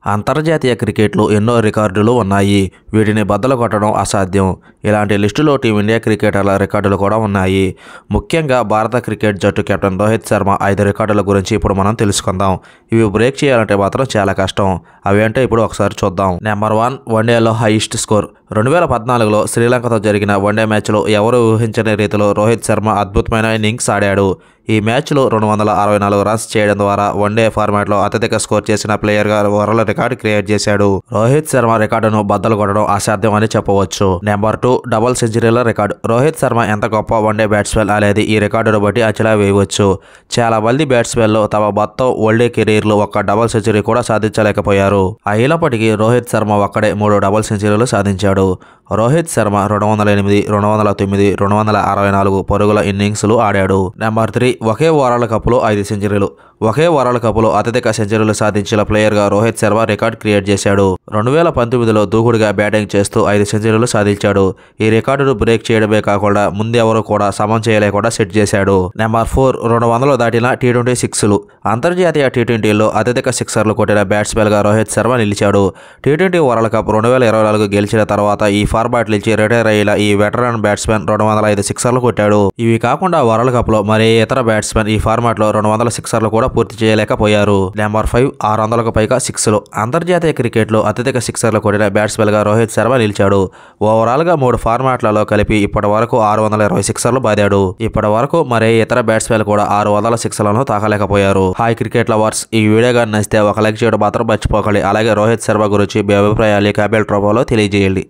అంతర్జాతీయ క్రికెట్లో ఎన్నో రికార్డులు ఉన్నాయి. వీటిని బద్దలు కొట్టడం అసాధ్యం. ఇలాంటి లిస్టులో టీమిండియా క్రికెటర్ల రికార్డులు కూడా ఉన్నాయి. ముఖ్యంగా భారత క్రికెట్ జట్టు కెప్టెన్ రోహిత్ శర్మ 5 రికార్డుల గురించి ఇప్పుడు మనం తెలుసుకుందాం. ఇవి బ్రేక్ చేయాలంటే మాత్రం చాలా కష్టం. అవి అంటే ఇప్పుడు ఒకసారి చూద్దాం. నెంబర్ 1, వన్డేలో హైయెస్ట్ స్కోర్. 2014లో శ్రీలంకతో జరిగిన వన్డే మ్యాచ్లో ఎవరు ఊహించని రీతిలో రోహిత్ శర్మ అద్భుతమైన ఇన్నింగ్స్ ఆడాడు. ఈ మ్యాచ్లో 264 రన్స్ చేయడం ద్వారా వన్డే ఫార్మాట్లో అత్యధిక స్కోర్ చేసిన ప్లేయర్గా వరల్డ్ రికార్డు క్రియేట్ చేశాడు. రోహిత్ శర్మ రికార్డును బద్దలు కొట్టడం అసాధ్యం అని చెప్పవచ్చు. నెంబర్ 2, డబుల్ సెంచరీల రికార్డు. రోహిత్ శర్మ ఎంత గొప్ప వన్డే బ్యాట్స్మెన్ అనేది ఈ రికార్డును బట్టి అంచనా వేయవచ్చు. చాలా మంది బ్యాట్స్మెన్లు తమ మొత్తం వన్డే కెరీర్లో ఒక్క డబుల్ సెంచరీ కూడా సాధించలేకపోయారు. అయినప్పటికీ రోహిత్ శర్మ ఒక్కడే 3 డబుల్ సెంచరీలు సాధించాడు. రోహిత్ శర్మ 208, 209, 264 పరుగుల ఇన్నింగ్స్లు ఆడాడు. నెంబర్ 3, ఒకే వరల్డ్ కప్లో 5 సెంచరీలు. ఒకే వరల్డ్ కప్లో అత్యధిక సెంచరీలు సాధించిన ప్లేయర్గా రోహిత్ శర్మ రికార్డ్ క్రియేట్ చేశాడు. 2019లో దూకుడుగా బ్యాటింగ్ చేస్తూ 5 సెంచరీలు సాధించాడు. ఈ రికార్డును బ్రేక్ చేయడమే కాకుండా ముందెవరూ కూడా సమం చేయలేకుండా సెట్ చేశాడు. నెంబర్ 4, 200 దాటిన టీ20 సిక్స్లు. అంతర్జాతీయ టీ20లో అత్యధిక సిక్సర్లు కొట్టిన బ్యాట్స్మెన్గా రోహిత్ శర్మ నిలిచాడు. టీ20 వరల్డ్ కప్ 2024 గెలిచిన తర్వాత ఈ ఫార్మాట్ నుంచి రిటైర్ అయిన ఈ వెటరన్ బ్యాట్స్మెన్ 205 సిక్సర్లు కొట్టాడు. ఇవి కాకుండా వరల్డ్ కప్ లో మరే ఇతర బ్యాట్స్మెన్ ఈ ఫార్మాట్ లో 200 సిక్సర్లు కూడా పూర్తి చేయలేకపోయారు. నెంబర్ 5, 600కు పైగా సిక్స్లు. అంతర్జాతీయ క్రికెట్ లో అత్యధిక సిక్సర్లు కొట్టిన బ్యాట్స్మెన్ గా రోహిత్ శర్మ నిలిచాడు. ఓవరాల్ గా 3 ఫార్మాట్లలో కలిపి ఇప్పటి వరకు 620 సిక్సర్లు బాదాడు. ఇప్పటి వరకు మరే ఇతర బ్యాట్స్మెన్ కూడా 600 సిక్సర్లను తాకలేకపోయారు. హాయ్ క్రికెట్ లవర్స్, ఈ వీడియో కానీ నచ్చితే ఒక లైక్ చేయడం మాత్రం మర్చిపోకండి. అలాగే రోహిత్ శర్మ గురించి మీ అభిప్రాయాలు కామెంట్ రూపంలో తెలియజేయండి.